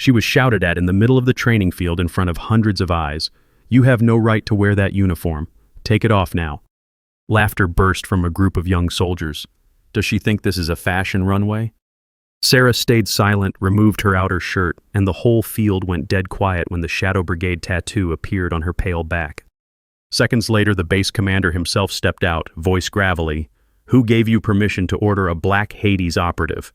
She was shouted at in the middle of the training field in front of hundreds of eyes. "You have no right to wear that uniform. Take it off now." Laughter burst from a group of young soldiers. Does she think this is a fashion runway? Sarah stayed silent, removed her outer shirt, and the whole field went dead quiet when the Shadow Brigade tattoo appeared on her pale back. Seconds later, the base commander himself stepped out, voice gravelly. "Who gave you permission to order a Black Hades operative?"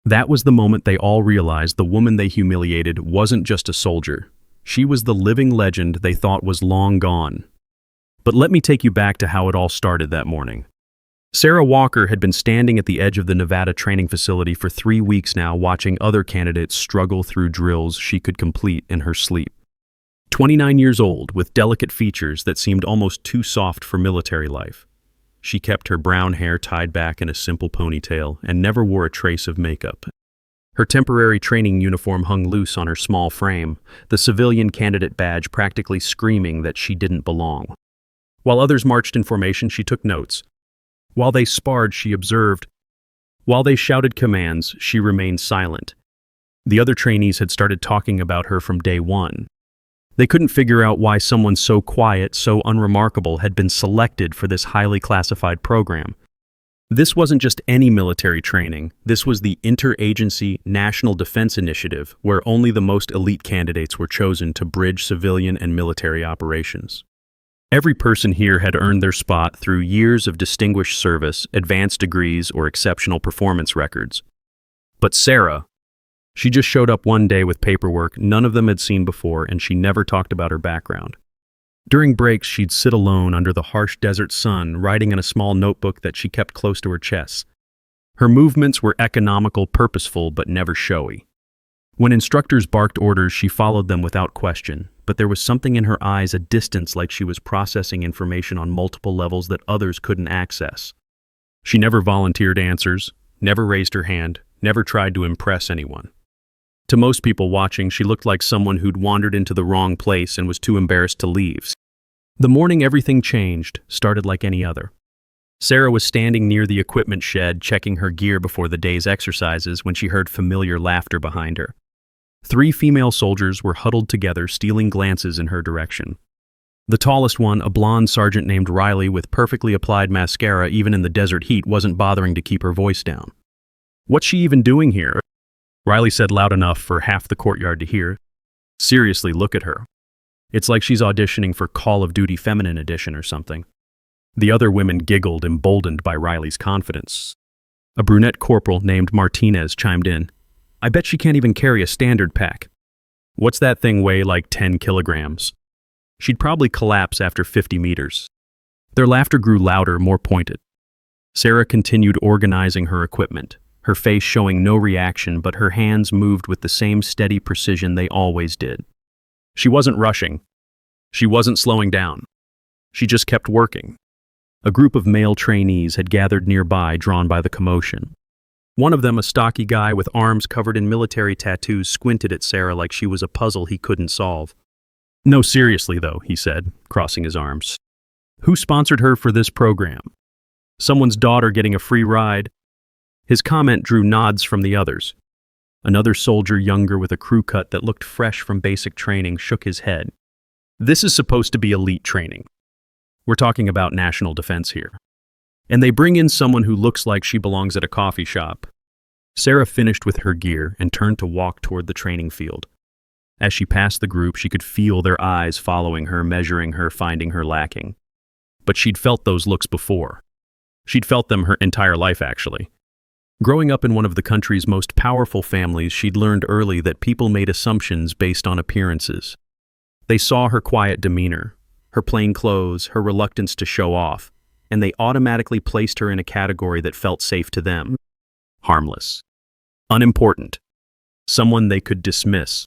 That was the moment they all realized the woman they humiliated wasn't just a soldier. She was the living legend they thought was long gone. But let me take you back to how it all started that morning. Sarah Walker had been standing at the edge of the Nevada training facility for 3 weeks now, watching other candidates struggle through drills she could complete in her sleep. 29 years old, with delicate features that seemed almost too soft for military life. She kept her brown hair tied back in a simple ponytail and never wore a trace of makeup. Her temporary training uniform hung loose on her small frame, the civilian candidate badge practically screaming that she didn't belong. While others marched in formation, she took notes. While they sparred, she observed. While they shouted commands, she remained silent. The other trainees had started talking about her from day one. They couldn't figure out why someone so quiet, so unremarkable, had been selected for this highly classified program. This wasn't just any military training. This was the Interagency National Defense Initiative, where only the most elite candidates were chosen to bridge civilian and military operations. Every person here had earned their spot through years of distinguished service, advanced degrees, or exceptional performance records. But Sarah, she just showed up one day with paperwork none of them had seen before, and she never talked about her background. During breaks, she'd sit alone under the harsh desert sun, writing in a small notebook that she kept close to her chest. Her movements were economical, purposeful, but never showy. When instructors barked orders, she followed them without question, but there was something in her eyes, a distance, like she was processing information on multiple levels that others couldn't access. She never volunteered answers, never raised her hand, never tried to impress anyone. To most people watching, she looked like someone who'd wandered into the wrong place and was too embarrassed to leave. The morning everything changed, started like any other. Sarah was standing near the equipment shed, checking her gear before the day's exercises, when she heard familiar laughter behind her. 3 female soldiers were huddled together, stealing glances in her direction. The tallest one, a blonde sergeant named Riley with perfectly applied mascara even in the desert heat, wasn't bothering to keep her voice down. "What's she even doing here?" Riley said loud enough for half the courtyard to hear. "Seriously, look at her. It's like she's auditioning for Call of Duty Feminine Edition or something." The other women giggled, emboldened by Riley's confidence. A brunette corporal named Martinez chimed in. "I bet she can't even carry a standard pack. What's that thing weigh, like 10 kilograms? She'd probably collapse after 50 meters. Their laughter grew louder, more pointed. Sarah continued organizing her equipment, her face showing no reaction, but her hands moved with the same steady precision they always did. She wasn't rushing. She wasn't slowing down. She just kept working. A group of male trainees had gathered nearby, drawn by the commotion. One of them, a stocky guy with arms covered in military tattoos, squinted at Sarah like she was a puzzle he couldn't solve. "No, seriously though," he said, crossing his arms. "Who sponsored her for this program? Someone's daughter getting a free ride?" His comment drew nods from the others. Another soldier, younger with a crew cut that looked fresh from basic training, shook his head. "This is supposed to be elite training. We're talking about national defense here. And they bring in someone who looks like she belongs at a coffee shop." Sarah finished with her gear and turned to walk toward the training field. As she passed the group, she could feel their eyes following her, measuring her, finding her lacking. But she'd felt those looks before. She'd felt them her entire life, actually. Growing up in one of the country's most powerful families, she'd learned early that people made assumptions based on appearances. They saw her quiet demeanor, her plain clothes, her reluctance to show off, and they automatically placed her in a category that felt safe to them. Harmless. Unimportant. Someone they could dismiss.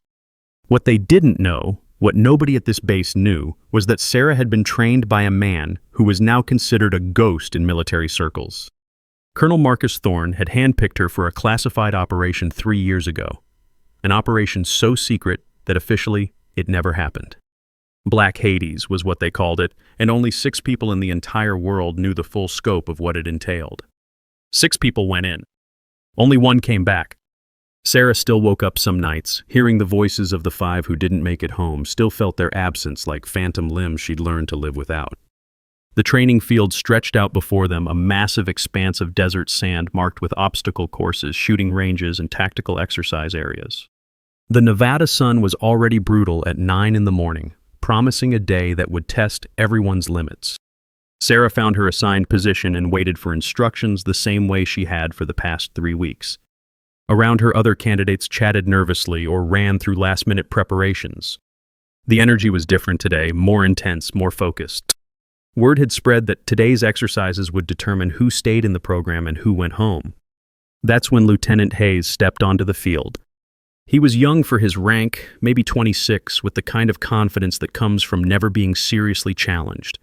What they didn't know, what nobody at this base knew, was that Sarah had been trained by a man who was now considered a ghost in military circles. Colonel Marcus Thorne had handpicked her for a classified operation 3 years ago. An operation so secret that officially it never happened. Black Hades was what they called it, and only 6 people in the entire world knew the full scope of what it entailed. 6 people went in. Only 1 came back. Sarah still woke up some nights, hearing the voices of the five who didn't make it home, still felt their absence like phantom limbs she'd learned to live without. The training field stretched out before them, a massive expanse of desert sand marked with obstacle courses, shooting ranges, and tactical exercise areas. The Nevada sun was already brutal at 9 in the morning, promising a day that would test everyone's limits. Sarah found her assigned position and waited for instructions the same way she had for the past 3 weeks. Around her, other candidates chatted nervously or ran through last-minute preparations. The energy was different today, more intense, more focused. Word had spread that today's exercises would determine who stayed in the program and who went home. That's when Lieutenant Hayes stepped onto the field. He was young for his rank, maybe 26, with the kind of confidence that comes from never being seriously challenged.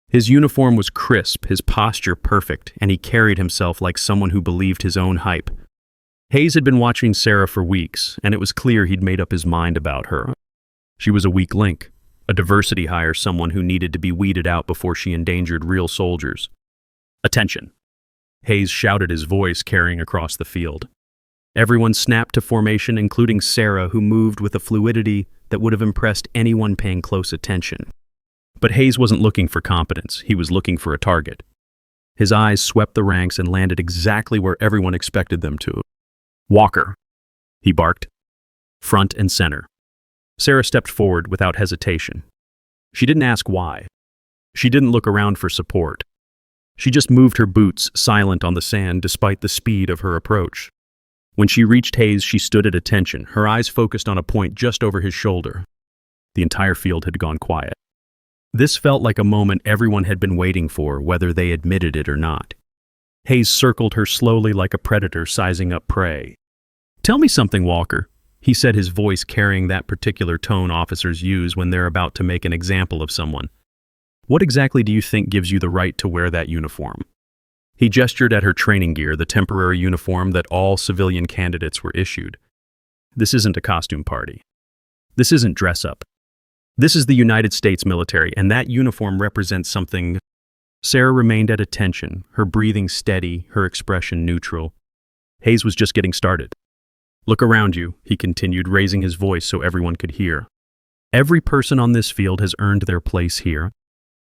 His uniform was crisp, his posture perfect, and he carried himself like someone who believed his own hype. Hayes had been watching Sarah for weeks, and it was clear he'd made up his mind about her. She was a weak link, a diversity hire, someone who needed to be weeded out before she endangered real soldiers. "Attention!" Hayes shouted, his voice carrying across the field. Everyone snapped to formation, including Sarah, who moved with a fluidity that would have impressed anyone paying close attention. But Hayes wasn't looking for competence, he was looking for a target. His eyes swept the ranks and landed exactly where everyone expected them to. "Walker," he barked. "Front and center." Sarah stepped forward without hesitation. She didn't ask why. She didn't look around for support. She just moved her boots, silent on the sand despite the speed of her approach. When she reached Hayes, she stood at attention, her eyes focused on a point just over his shoulder. The entire field had gone quiet. This felt like a moment everyone had been waiting for, whether they admitted it or not. Hayes circled her slowly like a predator sizing up prey. "Tell me something, Walker," he said, his voice carrying that particular tone officers use when they're about to make an example of someone. "What exactly do you think gives you the right to wear that uniform?" He gestured at her training gear, the temporary uniform that all civilian candidates were issued. "This isn't a costume party. This isn't dress-up. This is the United States military, and that uniform represents something." Sarah remained at attention, her breathing steady, her expression neutral. Hayes was just getting started. "Look around you," he continued, raising his voice so everyone could hear. "Every person on this field has earned their place here.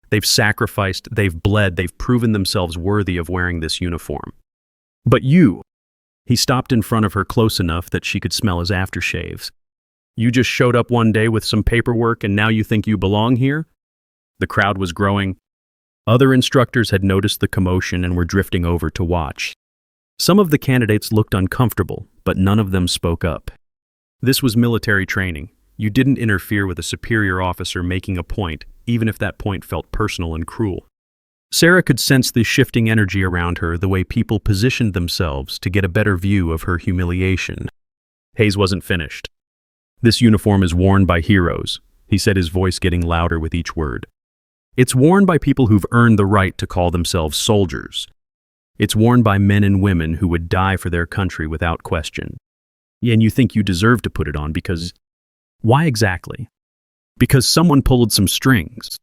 They've sacrificed, they've bled, they've proven themselves worthy of wearing this uniform. But you," he stopped in front of her close enough that she could smell his aftershaves. "You just showed up one day with some paperwork and now you think you belong here?" The crowd was growing. Other instructors had noticed the commotion and were drifting over to watch. Some of the candidates looked uncomfortable, but none of them spoke up. This was military training. You didn't interfere with a superior officer making a point, even if that point felt personal and cruel. Sarah could sense the shifting energy around her, the way people positioned themselves to get a better view of her humiliation. Hayes wasn't finished. "This uniform is worn by heroes," he said, his voice getting louder with each word. "It's worn by people who've earned the right to call themselves soldiers. It's worn by men and women who would die for their country without question. And you think you deserve to put it on because... Why exactly? Because someone pulled some strings.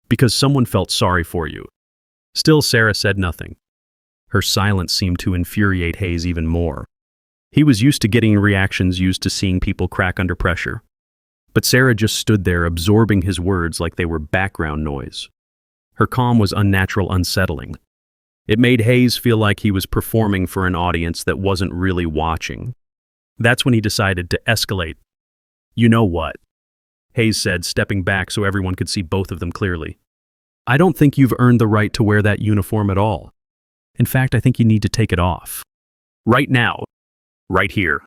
Because someone felt sorry for you." Still, Sarah said nothing. Her silence seemed to infuriate Hayes even more. He was used to getting reactions, used to seeing people crack under pressure. But Sarah just stood there, absorbing his words like they were background noise. Her calm was unnatural, unsettling. It made Hayes feel like he was performing for an audience that wasn't really watching. That's when he decided to escalate. "You know what?" Hayes said, stepping back so everyone could see both of them clearly. "I don't think you've earned the right to wear that uniform at all. In fact, I think you need to take it off. Right now. Right here.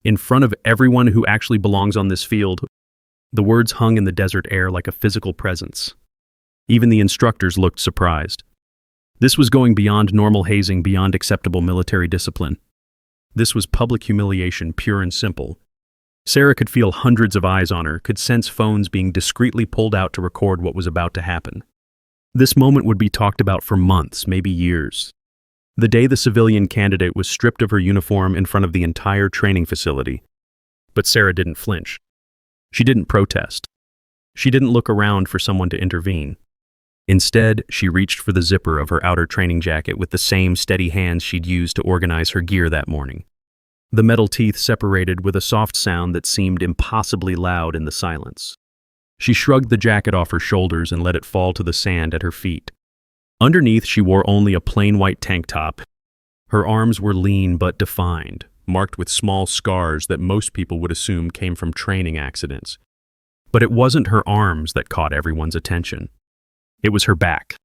In front of everyone who actually belongs on this field." The words hung in the desert air like a physical presence. Even the instructors looked surprised. This was going beyond normal hazing, beyond acceptable military discipline. This was public humiliation, pure and simple. Sarah could feel hundreds of eyes on her, could sense phones being discreetly pulled out to record what was about to happen. This moment would be talked about for months, maybe years. The day the civilian candidate was stripped of her uniform in front of the entire training facility. But Sarah didn't flinch. She didn't protest. She didn't look around for someone to intervene. Instead, she reached for the zipper of her outer training jacket with the same steady hands she'd used to organize her gear that morning. The metal teeth separated with a soft sound that seemed impossibly loud in the silence. She shrugged the jacket off her shoulders and let it fall to the sand at her feet. Underneath, she wore only a plain white tank top. Her arms were lean but defined, marked with small scars that most people would assume came from training accidents. But it wasn't her arms that caught everyone's attention. It was her back.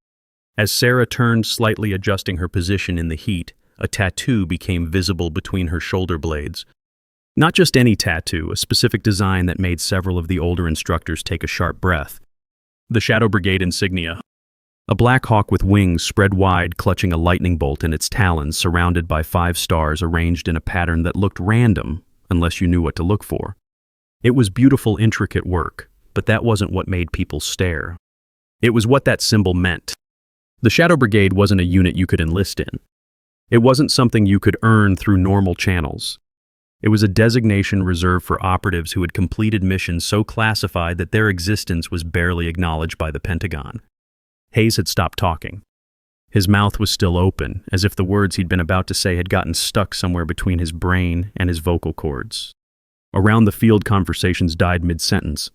As Sarah turned, slightly adjusting her position in the heat, a tattoo became visible between her shoulder blades. Not just any tattoo, a specific design that made several of the older instructors take a sharp breath. The Shadow Brigade insignia. A black hawk with wings spread wide, clutching a lightning bolt in its talons, surrounded by 5 stars arranged in a pattern that looked random, unless you knew what to look for. It was beautiful, intricate work, but that wasn't what made people stare. It was what that symbol meant. The Shadow Brigade wasn't a unit you could enlist in. It wasn't something you could earn through normal channels. It was a designation reserved for operatives who had completed missions so classified that their existence was barely acknowledged by the Pentagon. Hayes had stopped talking. His mouth was still open, as if the words he'd been about to say had gotten stuck somewhere between his brain and his vocal cords. Around the field, conversations died mid-sentence.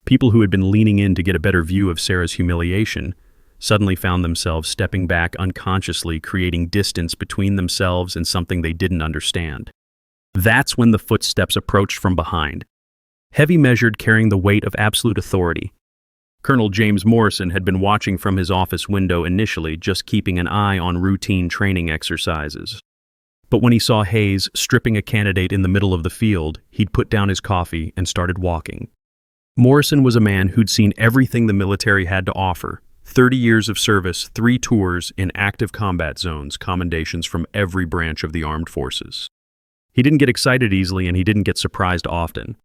People who had been leaning in to get a better view of Sarah's humiliation suddenly found themselves stepping back unconsciously, creating distance between themselves and something they didn't understand. That's when the footsteps approached from behind. Heavy measured, carrying the weight of absolute authority. Colonel James Morrison had been watching from his office window initially, just keeping an eye on routine training exercises. But when he saw Hayes stripping a candidate in the middle of the field, he'd put down his coffee and started walking. Morrison was a man who'd seen everything the military had to offer. 30 years of service, 3 tours in active combat zones, commendations from every branch of the armed forces. He didn't get excited easily and he didn't get surprised often.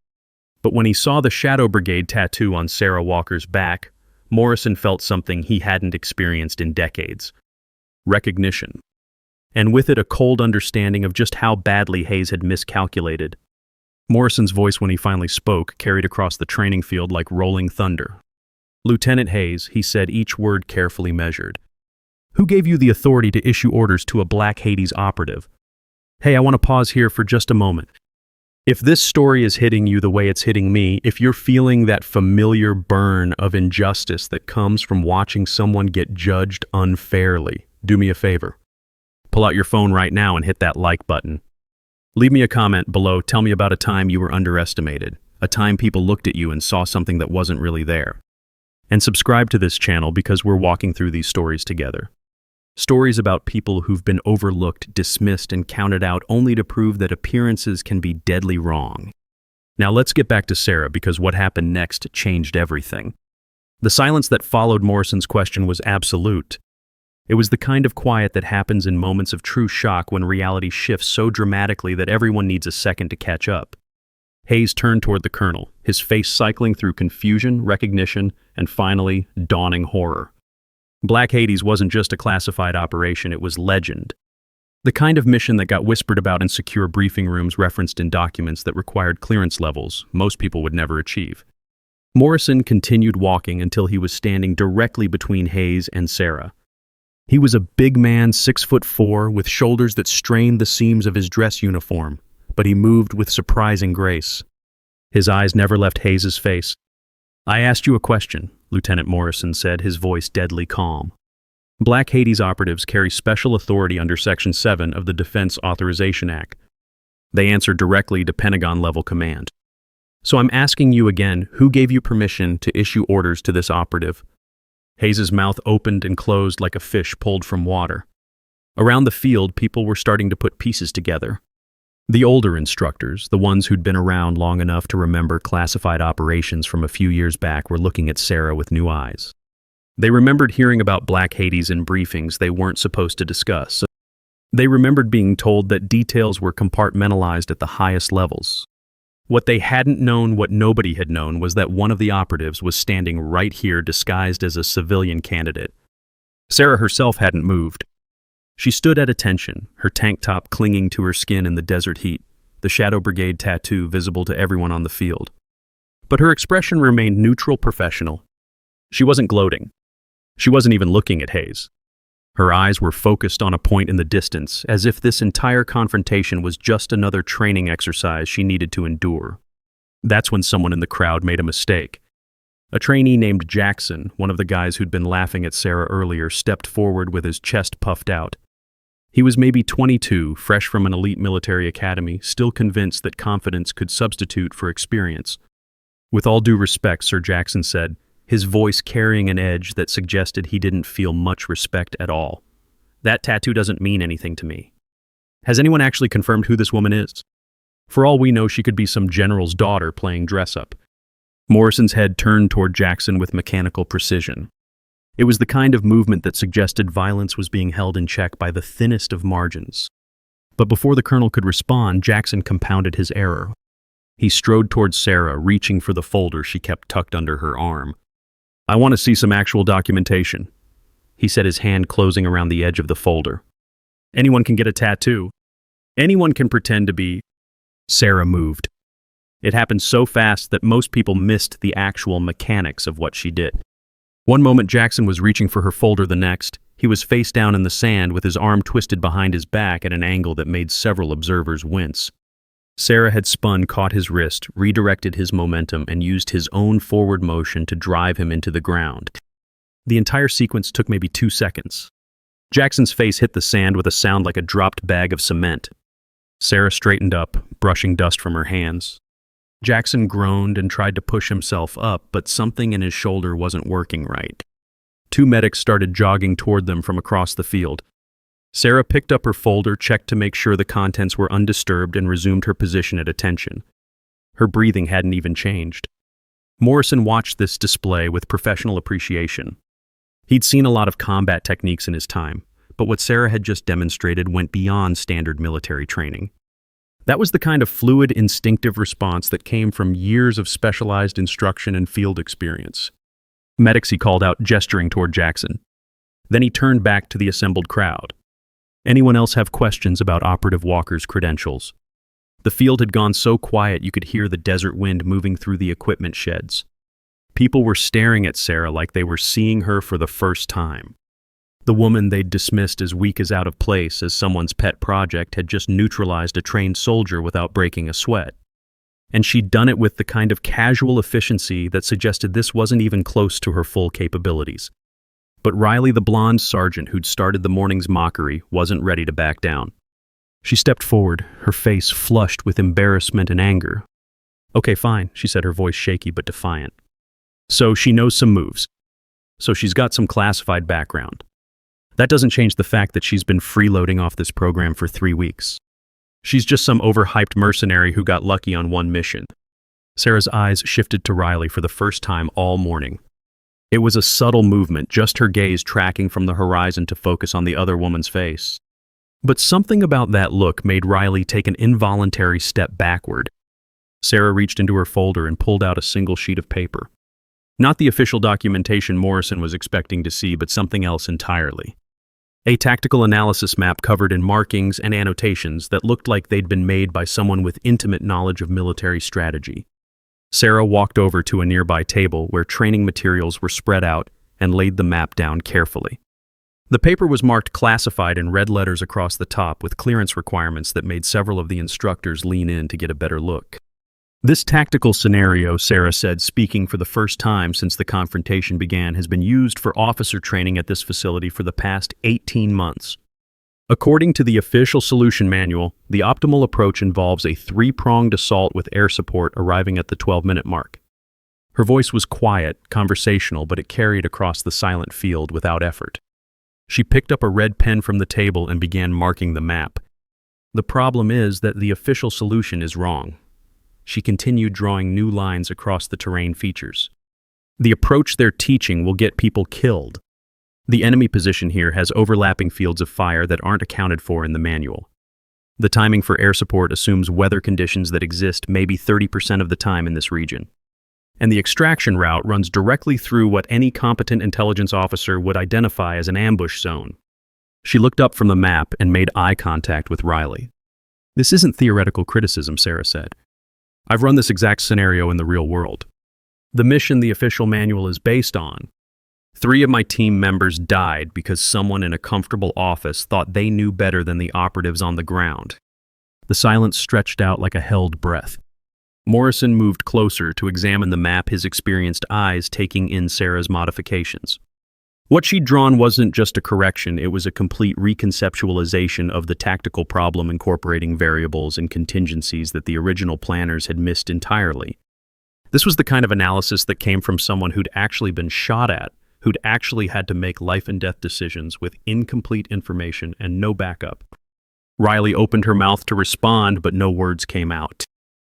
But when he saw the Shadow Brigade tattoo on Sarah Walker's back, Morrison felt something he hadn't experienced in decades. Recognition. And with it a cold understanding of just how badly Hayes had miscalculated. Morrison's voice, when he finally spoke, carried across the training field like rolling thunder. "Lieutenant Hayes," he said, each word carefully measured. "Who gave you the authority to issue orders to a Black Hades operative? Hey, I want to pause here for just a moment. If this story is hitting you the way it's hitting me, if you're feeling that familiar burn of injustice that comes from watching someone get judged unfairly, do me a favor. Pull out your phone right now and hit that like button. Leave me a comment below. Tell me about a time you were underestimated, a time people looked at you and saw something that wasn't really there. And subscribe to this channel because we're walking through these stories together. Stories about people who've been overlooked, dismissed, and counted out only to prove that appearances can be deadly wrong. Now let's get back to Sarah because what happened next changed everything. The silence that followed Morrison's question was absolute. It was the kind of quiet that happens in moments of true shock when reality shifts so dramatically that everyone needs a second to catch up. Hayes turned toward the colonel, his face cycling through confusion, recognition, and finally, dawning horror. Black Hades wasn't just a classified operation, it was legend. The kind of mission that got whispered about in secure briefing rooms, referenced in documents that required clearance levels most people would never achieve. Morrison continued walking until he was standing directly between Hayes and Sarah. He was a big man, 6'4", with shoulders that strained the seams of his dress uniform, but he moved with surprising grace. His eyes never left Hayes's face. "I asked you a question," Lieutenant Morrison said, his voice deadly calm. "Black Hades operatives carry special authority under Section 7 of the Defense Authorization Act. They answer directly to Pentagon-level command. So I'm asking you again, who gave you permission to issue orders to this operative?" Hayes's mouth opened and closed like a fish pulled from water. Around the field, people were starting to put pieces together. The older instructors, the ones who'd been around long enough to remember classified operations from a few years back, were looking at Sarah with new eyes. They remembered hearing about Black Hades in briefings they weren't supposed to discuss. They remembered being told that details were compartmentalized at the highest levels. What they hadn't known, what nobody had known, was that one of the operatives was standing right here disguised as a civilian candidate. Sarah herself hadn't moved. She stood at attention, her tank top clinging to her skin in the desert heat, the Shadow Brigade tattoo visible to everyone on the field. But her expression remained neutral, professional. She wasn't gloating. She wasn't even looking at Hayes. Her eyes were focused on a point in the distance, as if this entire confrontation was just another training exercise she needed to endure. That's when someone in the crowd made a mistake. A trainee named Jackson, one of the guys who'd been laughing at Sarah earlier, stepped forward with his chest puffed out. He was maybe 22, fresh from an elite military academy, still convinced that confidence could substitute for experience. With all due respect, Sir Jackson said, his voice carrying an edge that suggested he didn't feel much respect at all. That tattoo doesn't mean anything to me. Has anyone actually confirmed who this woman is? For all we know, she could be some general's daughter playing dress-up. Morrison's head turned toward Jackson with mechanical precision. It was the kind of movement that suggested violence was being held in check by the thinnest of margins. But before the colonel could respond, Jackson compounded his error. He strode towards Sarah, reaching for the folder she kept tucked under her arm. "I want to see some actual documentation," he said, his hand closing around the edge of the folder. "Anyone can get a tattoo. Anyone can pretend to be—" Sarah moved. It happened so fast that most people missed the actual mechanics of what she did. One moment Jackson was reaching for her folder, the next, he was face down in the sand with his arm twisted behind his back at an angle that made several observers wince. Sarah had spun, caught his wrist, redirected his momentum, and used his own forward motion to drive him into the ground. The entire sequence took maybe 2 seconds. Jackson's face hit the sand with a sound like a dropped bag of cement. Sarah straightened up, brushing dust from her hands. Jackson groaned and tried to push himself up, but something in his shoulder wasn't working right. 2 medics started jogging toward them from across the field. Sarah picked up her folder, checked to make sure the contents were undisturbed, and resumed her position at attention. Her breathing hadn't even changed. Morrison watched this display with professional appreciation. He'd seen a lot of combat techniques in his time, but what Sarah had just demonstrated went beyond standard military training. That was the kind of fluid, instinctive response that came from years of specialized instruction and field experience. "Medics," he called out, gesturing toward Jackson. Then he turned back to the assembled crowd. "Anyone else have questions about Operative Walker's credentials?" The field had gone so quiet you could hear the desert wind moving through the equipment sheds. People were staring at Sarah like they were seeing her for the first time. The woman they'd dismissed as weak as out of place as someone's pet project had just neutralized a trained soldier without breaking a sweat. And she'd done it with the kind of casual efficiency that suggested this wasn't even close to her full capabilities. But Riley, the blonde sergeant who'd started the morning's mockery, wasn't ready to back down. She stepped forward, her face flushed with embarrassment and anger. "Okay, fine," she said, her voice shaky but defiant. "So she knows some moves. So she's got some classified background. That doesn't change the fact that she's been freeloading off this program for 3 weeks. She's just some overhyped mercenary who got lucky on one mission." Sarah's eyes shifted to Riley for the first time all morning. It was a subtle movement, just her gaze tracking from the horizon to focus on the other woman's face. But something about that look made Riley take an involuntary step backward. Sarah reached into her folder and pulled out a single sheet of paper. Not the official documentation Morrison was expecting to see, but something else entirely. A tactical analysis map covered in markings and annotations that looked like they'd been made by someone with intimate knowledge of military strategy. Sarah walked over to a nearby table where training materials were spread out and laid the map down carefully. The paper was marked classified in red letters across the top with clearance requirements that made several of the instructors lean in to get a better look. "This tactical scenario," Sarah said, speaking for the first time since the confrontation began, "has been used for officer training at this facility for the past 18 months. According to the official solution manual, the optimal approach involves a 3-pronged assault with air support arriving at the 12-minute mark." Her voice was quiet, conversational, but it carried across the silent field without effort. She picked up a red pen from the table and began marking the map. "The problem is that the official solution is wrong." She continued, drawing new lines across the terrain features. "The approach they're teaching will get people killed. The enemy position here has overlapping fields of fire that aren't accounted for in the manual. The timing for air support assumes weather conditions that exist maybe 30% of the time in this region. And the extraction route runs directly through what any competent intelligence officer would identify as an ambush zone." She looked up from the map and made eye contact with Riley. "This isn't theoretical criticism," Sarah said. "I've run this exact scenario in the real world. The mission the official manual is based on, 3 of my team members died because someone in a comfortable office thought they knew better than the operatives on the ground. The silence stretched out like a held breath. Morrison moved closer to examine the map, his experienced eyes taking in Sarah's modifications. What she'd drawn wasn't just a correction, it was a complete reconceptualization of the tactical problem, incorporating variables and contingencies that the original planners had missed entirely. This was the kind of analysis that came from someone who'd actually been shot at, who'd actually had to make life-and-death decisions with incomplete information and no backup. Riley opened her mouth to respond, but no words came out.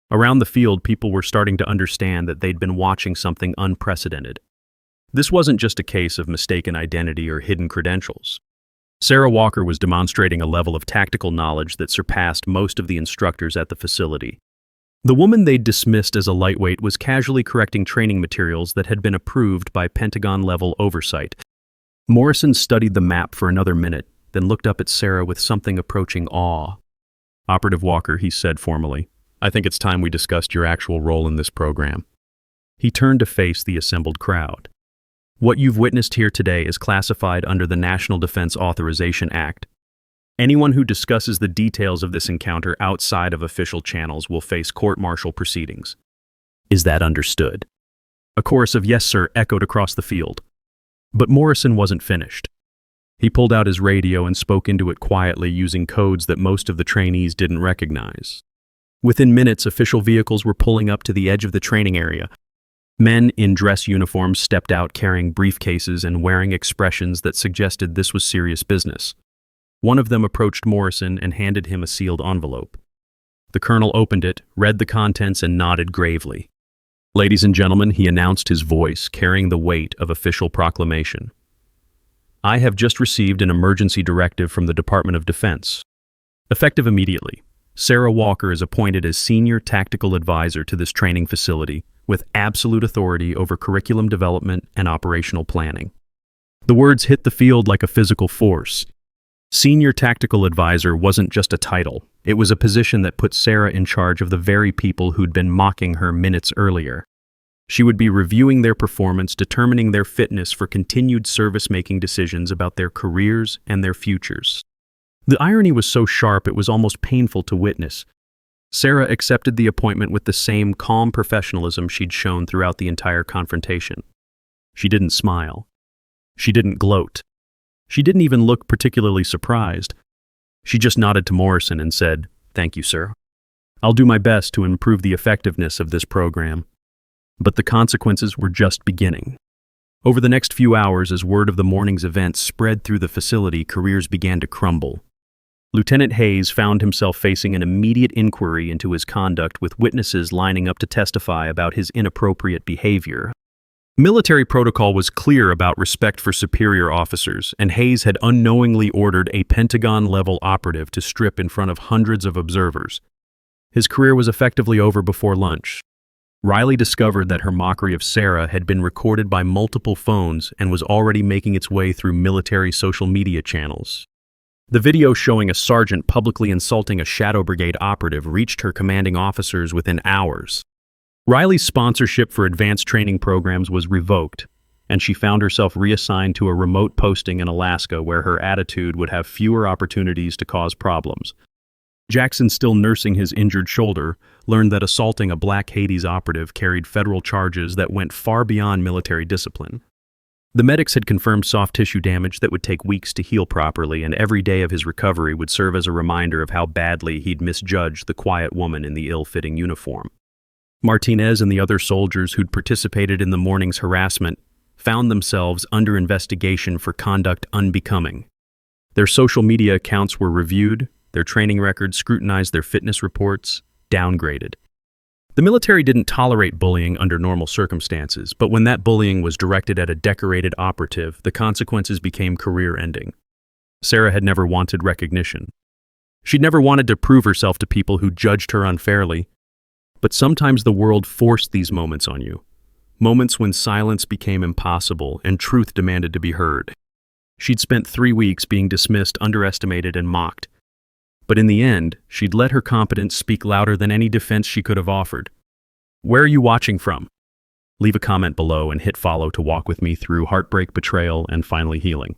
Around the field, people were starting to understand that they'd been watching something unprecedented. This wasn't just a case of mistaken identity or hidden credentials. Sarah Walker was demonstrating a level of tactical knowledge that surpassed most of the instructors at the facility. The woman they'd dismissed as a lightweight was casually correcting training materials that had been approved by Pentagon-level oversight. Morrison studied the map for another minute, then looked up at Sarah with something approaching awe. "Operative Walker," he said formally, "I think it's time we discussed your actual role in this program." He turned to face the assembled crowd. "What you've witnessed here today is classified under the National Defense Authorization Act. Anyone who discusses the details of this encounter outside of official channels will face court-martial proceedings. Is that understood?" A chorus of "Yes, sir" echoed across the field. But Morrison wasn't finished. He pulled out his radio and spoke into it quietly, using codes that most of the trainees didn't recognize. Within minutes, official vehicles were pulling up to the edge of the training area. Men in dress uniforms stepped out carrying briefcases and wearing expressions that suggested this was serious business. One of them approached Morrison and handed him a sealed envelope. The colonel opened it, read the contents, and nodded gravely. "Ladies and gentlemen," he announced, his voice carrying the weight of official proclamation. "I have just received an emergency directive from the Department of Defense. Effective immediately, Sarah Walker is appointed as Senior Tactical Advisor to this training facility, with absolute authority over curriculum development and operational planning." The words hit the field like a physical force. Senior Tactical Advisor wasn't just a title, it was a position that put Sarah in charge of the very people who'd been mocking her minutes earlier. She would be reviewing their performance, determining their fitness for continued service-making decisions about their careers and their futures. The irony was so sharp it was almost painful to witness. Sarah accepted the appointment with the same calm professionalism she'd shown throughout the entire confrontation. She didn't smile. She didn't gloat. She didn't even look particularly surprised. She just nodded to Morrison and said, "Thank you, sir. I'll do my best to improve the effectiveness of this program." But the consequences were just beginning. Over the next few hours, as word of the morning's events spread through the facility, careers began to crumble. Lieutenant Hayes found himself facing an immediate inquiry into his conduct, with witnesses lining up to testify about his inappropriate behavior. Military protocol was clear about respect for superior officers, and Hayes had unknowingly ordered a Pentagon-level operative to strip in front of hundreds of observers. His career was effectively over before lunch. Riley discovered that her mockery of Sarah had been recorded by multiple phones and was already making its way through military social media channels. The video showing a sergeant publicly insulting a Shadow Brigade operative reached her commanding officers within hours. Riley's sponsorship for advanced training programs was revoked, and she found herself reassigned to a remote posting in Alaska where her attitude would have fewer opportunities to cause problems. Jackson, still nursing his injured shoulder, learned that assaulting a Black Hades operative carried federal charges that went far beyond military discipline. The medics had confirmed soft tissue damage that would take weeks to heal properly, and every day of his recovery would serve as a reminder of how badly he'd misjudged the quiet woman in the ill-fitting uniform. Martinez and the other soldiers who'd participated in the morning's harassment found themselves under investigation for conduct unbecoming. Their social media accounts were reviewed, their training records scrutinized, their fitness reports downgraded. The military didn't tolerate bullying under normal circumstances, but when that bullying was directed at a decorated operative, the consequences became career-ending. Sarah had never wanted recognition. She'd never wanted to prove herself to people who judged her unfairly. But sometimes the world forced these moments on you. Moments when silence became impossible and truth demanded to be heard. She'd spent 3 weeks being dismissed, underestimated, and mocked. But in the end, she'd let her competence speak louder than any defense she could have offered. "Where are you watching from?" Leave a comment below and hit follow to walk with me through heartbreak, betrayal, and finally healing.